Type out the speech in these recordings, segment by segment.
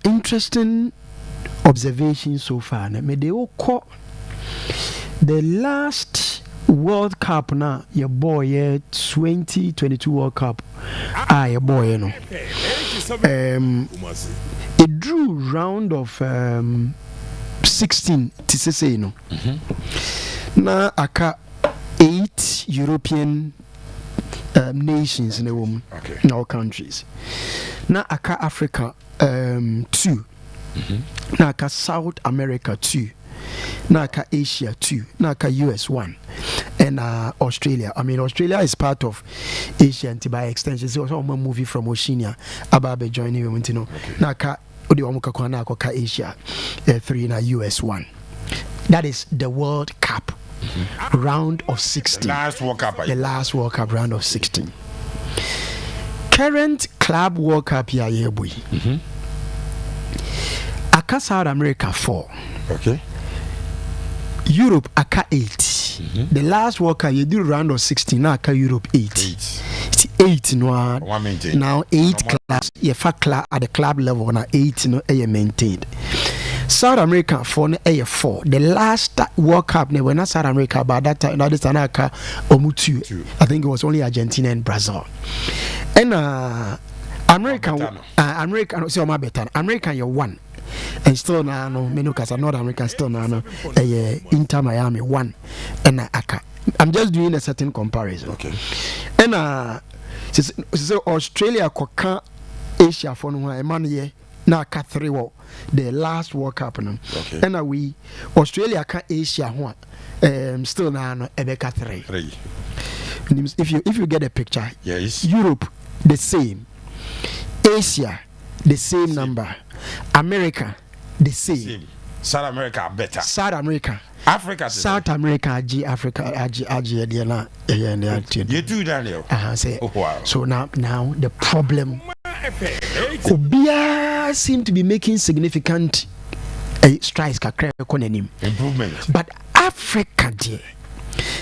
interesting observation so far. Me they all call the last World Cup now. Your boy, 2022 World Cup. Your boy, you know. It drew round of 16 to say, you know. Now aka 8 European nations in the woman, in our countries. Now aka Africa 2. Now aka South America 2. Now aka Asia 2. Now aka US 1. And Australia. I mean, Australia is part of Asia and by extension. It's also a movie from Oceania about joining women, you know. Now aka Asia 3 na US 1. That is the World Cup round of 16. The last World Cup. The last World Cup round of 16. Current club World Cup here, boy. Aka South America 4. Okay. Europe aka 8. The last World Cup you do round of 16. Now aka Europe 8. It's 8 no. Now 8 clubs. You club at the club level now 8 no maintained. South America 4 4. The last World Cup when not South America but that time this Tanaka Omutu. I think it was only Argentina and Brazil. And American so my better. American you 1. And still now no menu cause North America still now no Inter Miami 1. And I'm just doing a certain comparison. Okay. And so Australia koka Asia for no man ye na ka 3 the last World Cup no. Okay. And we Australia ka Asia ho still now no ebeka 3. If you get a picture. Yes. Europe the same. Asia the same number. America the same. South America better. South America. Africa. South America Africa there na you do Daniel. Say. Oh, wow. So now the problem Obia seem to be making significant strides improvement. But Africa dear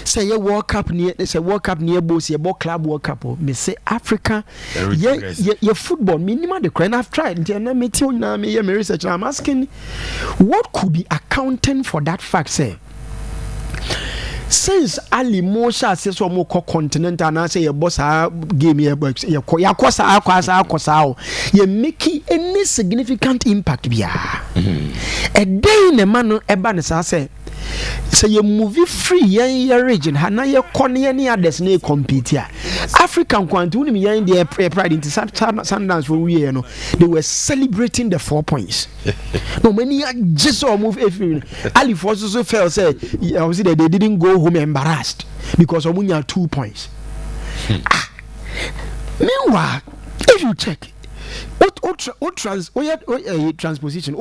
say a World Cup near boss your club World Cup me say Africa your football minimum the crane I've tried me research I'm asking what could be accounting for that fact say since Ali Mosha says so more continental and I say your boss game you making any significant impact a day in a man ebanesa say so you movie free your region hana your corner any others na compete here African quantum in the pride into Sundance for we you know they were celebrating the 4 points no many just all move every Ali forces so fell say obviously they didn't go home embarrassed because omunya 2 points. Meanwhile if you check what transposition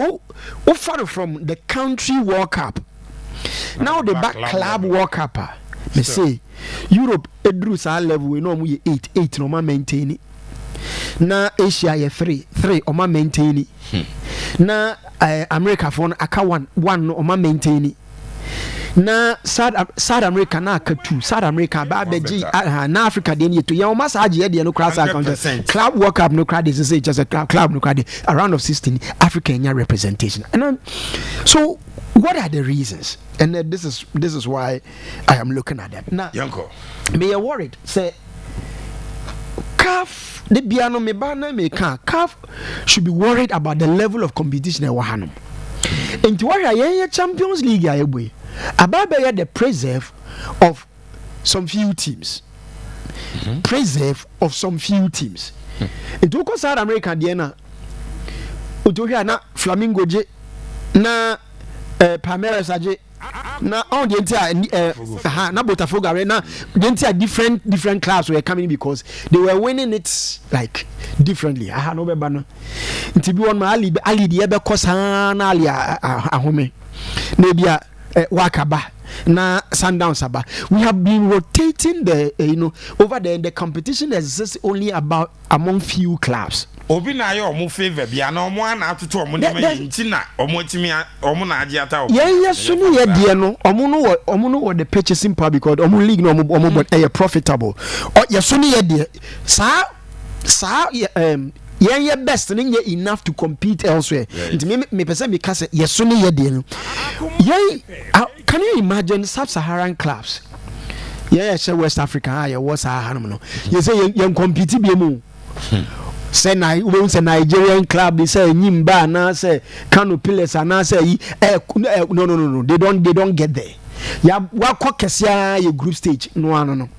far from the country World Cup. Now the back club World Cup, me say Europe edrus our level we know we 8 no man maintain it. Na Asia ye 3 o man maintain it. Na America for aka 1 no man maintain it. Na South America na aka 2 South America ba beji na Africa dey to ya o masa age dey no class account club World Cup no crowd is say just a club no crowd around of 16 Africa nya representation. And so what are the reasons? And this is why I am looking at that. Now, Yanko, me are worried. Say, CAF, the piano me banner me can CAF should be worried about the level of competition in Wahanum. And to worry, Champions League, I boy, about the preserve of some few teams, preserve of some few teams. And to go South America, Diana, to hear na Flamingo J na. Palmeiras aje na on the entire na Botafogo arena the entire different clubs were coming because they were winning it like differently no be ba no nti bi won ma ali die be kosa na ali ahome na bia wakaba na Sundowns aba. We have been rotating the over there. The competition exists only about among few clubs. Obi na yo omo favor bia na omo ana atoto omo ne mayinti na omo timi omo na age ata omo sunu ye de no omo no the purchasing power because omo league no omo but profitable ye sunu ye de sa your best and you're enough to compete elsewhere. Me person because yes, so near deal. Can you imagine sub-Saharan clubs? Yeah, West Africa, yeah, what's our you say you compete be say Nigerian club, they say Nimba, na say Kano Pillars, and I say no, they don't get there. Yeah, what Kesia your group stage? No.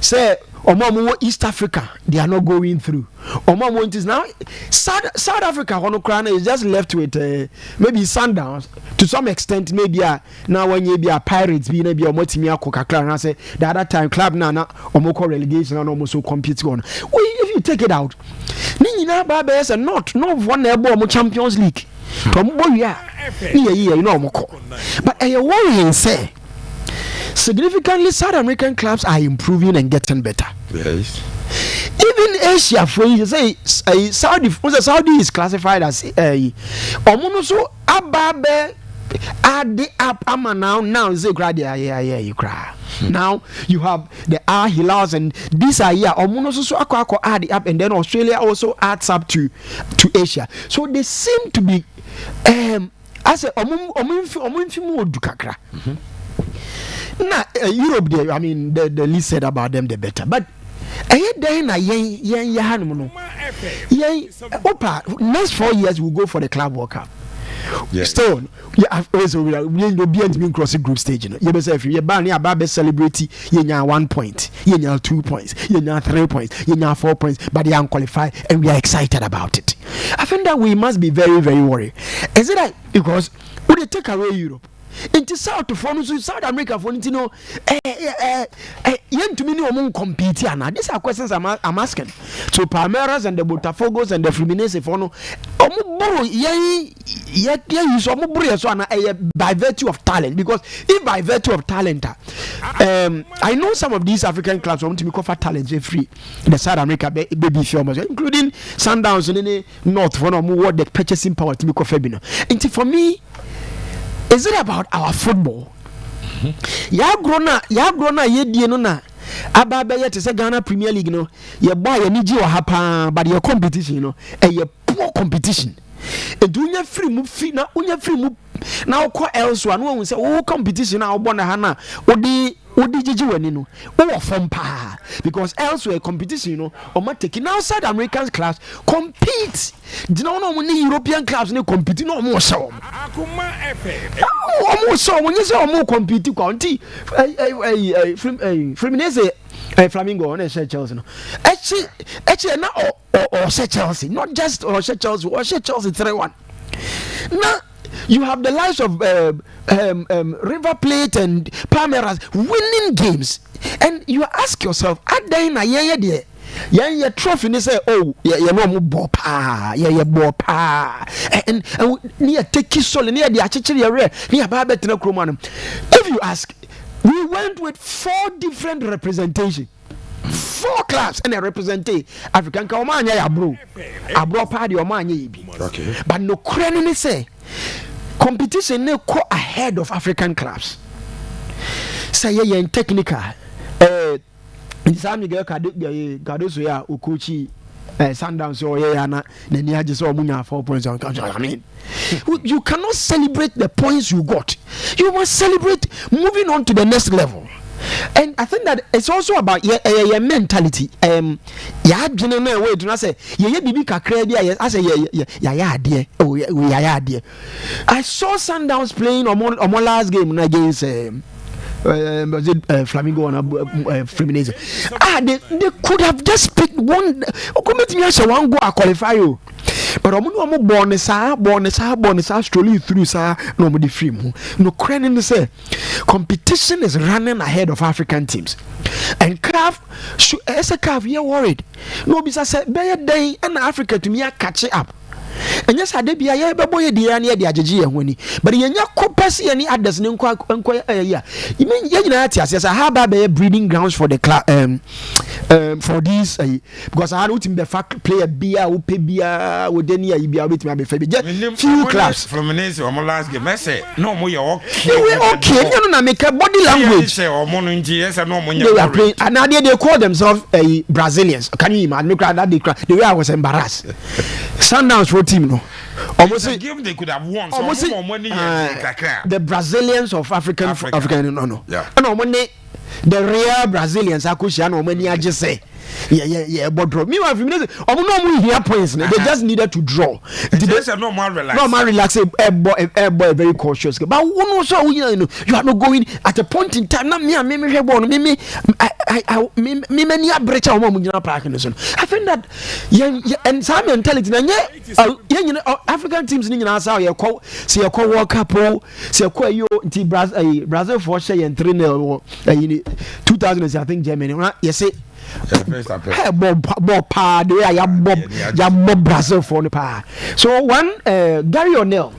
Say Omo East Africa, they are not going through. Omo is now South Africa. Honokrana is just left with maybe Sundowns to some extent. Maybe now when you be a Pirates, be maybe a Motimia Coca-Cola. And I say the other time club Nana Omoko relegation and almost so compete on. If you take it out, Nina Baba is not one able Champions League. You know Omoko, but I worrying say. Significantly, South American clubs are improving and getting better. Yes. Even Asia, for you say, Saudi is classified as Omonoso Ababe Adi up Ama now is you cry. Now you have the Al Hilals and this are here. Omonoso so Aqua add up, and then Australia also adds up to Asia. So they seem to be as a Kakra. Nah, Europe, I mean, the least said about them, the better. But next 4 years we'll go for the Club World Cup. Yeah. Still, we'll be in crossing group stage. You say if you're banning about celebrity, you know 1 point, you know 2 points, you know 3 points, you know 4 points, but they are unqualified, and we are excited about it. I think that we must be very, very worried. Is it like because when they take away Europe? Into South America for you know to me compete now. These are questions I'm asking. So Palmeiras and the Botafogos and the Fluminense for no by virtue of talent, because if by virtue of talent I know some of these African clubs want to make offer talent free the South America baby films, including Sundowns in the North for no more the purchasing power to make offer. And for me, is it about our football? Ya grona ye die no na ababa ye te se Ghana Premier League no ye boy ye ni ji wa hapa, but your competition no ye poor competition. E dunya free mu fi na unya free mu na ukọ elsewhere no won say o competition na obo na ha na odi jiji wani no wo form pa, because elsewhere competition no o ma take now South American clubs compete. Do you know when European clubs no compete no mo show akuma efe o mo show when you say o mo compete kwa nti Fluminense Flamingo on Chelsea no actually na or Chelsea, not just or Chelsea 3-1 now. You have the likes of River Plate and Palmeiras winning games, and you ask yourself, "Are they na ye trophy?" And say, "Oh, no more bopa, bopa." And near take soul near the actually rare near Babet no Cromanum. If you ask, we went with 4 different representation. 4 clubs and a representative African Kaumanya abro party or manya. Okay. But no credit say competition no go ahead of African clubs. Say yeah in technical in San Miguel Cardoso ya Ukuchi Sundowns or yeah na ni aje so munya 4 points on. I mean, you cannot celebrate the points you got. You must celebrate moving on to the next level. And I think that it's also about your mentality. Ya general way to say ye bibi kakra dia I say ya dear. Oh ya dear. I saw Sundowns playing on last game against was it Flamingo and Fluminense. They could have just picked one. One go qualify you. But omo born sa strolling through sa no mo free mu. No credit say competition is running ahead of African teams. And CAF as a CAF you worried. No bisa say be day and Africa to me catch up. And yes, I did be a boy, dear, near the Ajiji and Winnie. But in your copasi any others, and inquire, yeah. You mean, yes, I have a breeding grounds for the for this because I don't think the fact player bia who pay bia would then ya bia with me few clubs Fluminense or last game I say no more okay you know make a body language say or mono yes and no more they were playing and now they call themselves Brazilians. Can you imagine that the way I was embarrassed. Sundowns for team no almost the game they could have won so more money the Brazilians of African no yeah no money the real Brazilians akushia no money just say yeah but draw me one minutes no here points they just needed to draw they say no more relax boy very cautious but one also you are not going at a point in time na me born me many breach o mo nyina park no so I think that and some mentality na African teams ni nyina say you call World Cup say call you Brazil for share 3-0 2000 I think Germany you say Bob pa the way ya Bob Brazil for the pa. So one Gary O'Neill,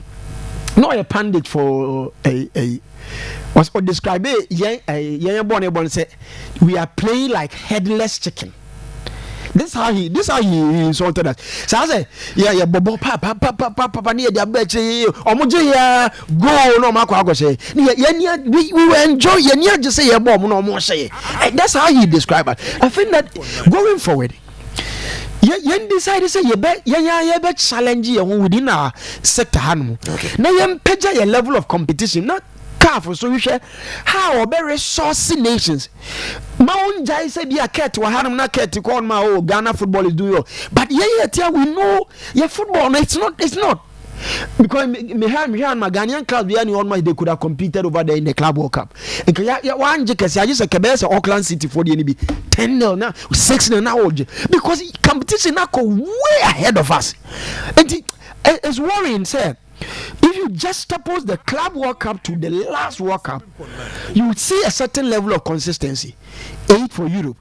not a pundit for a was describe it born say we are playing like headless chicken. This how he insulted us. So I say, yeah, Bobo papa near the betchy or Moja go no Marco say. We will enjoy your just say a bomb no more say. That's how he described it. I think that going forward. You decide to say you bet challenge you within our sector. Now you pledge your level of competition, not careful so you share how very saucy nations. Mount Jai said be a cat or had not cat to call my Ghana football is doing, but we know your football it's not because me and my Ghanaian club they could have competed over there in the Club World Cup. And one just I just a Cabeza Auckland City for the NB 10-0 now 6-0 now because competition now go way ahead of us. And it's worrying, sir. If you just suppose the Club World Cup to the last World Cup, you would see a certain level of consistency. 8 for Europe,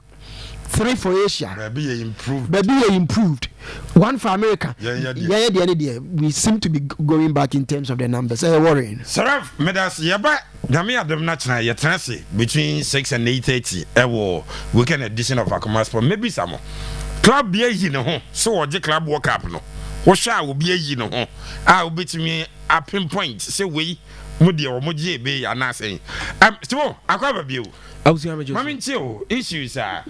3 for Asia. Maybe improved. 1 for America. We seem to be going back in terms of the numbers. Worrying. Saraf, Medas, Yaba, Namia Dom National, Yatansi, between 6 and 8:30, weekend edition of Akumas for maybe some more. Club Beer, you know, so the Club World Cup, no. What shall will be a you know, I will be to me a pinpoint, say we, Moody or Moji Bay, and I say, so I cover you. I was going to issues are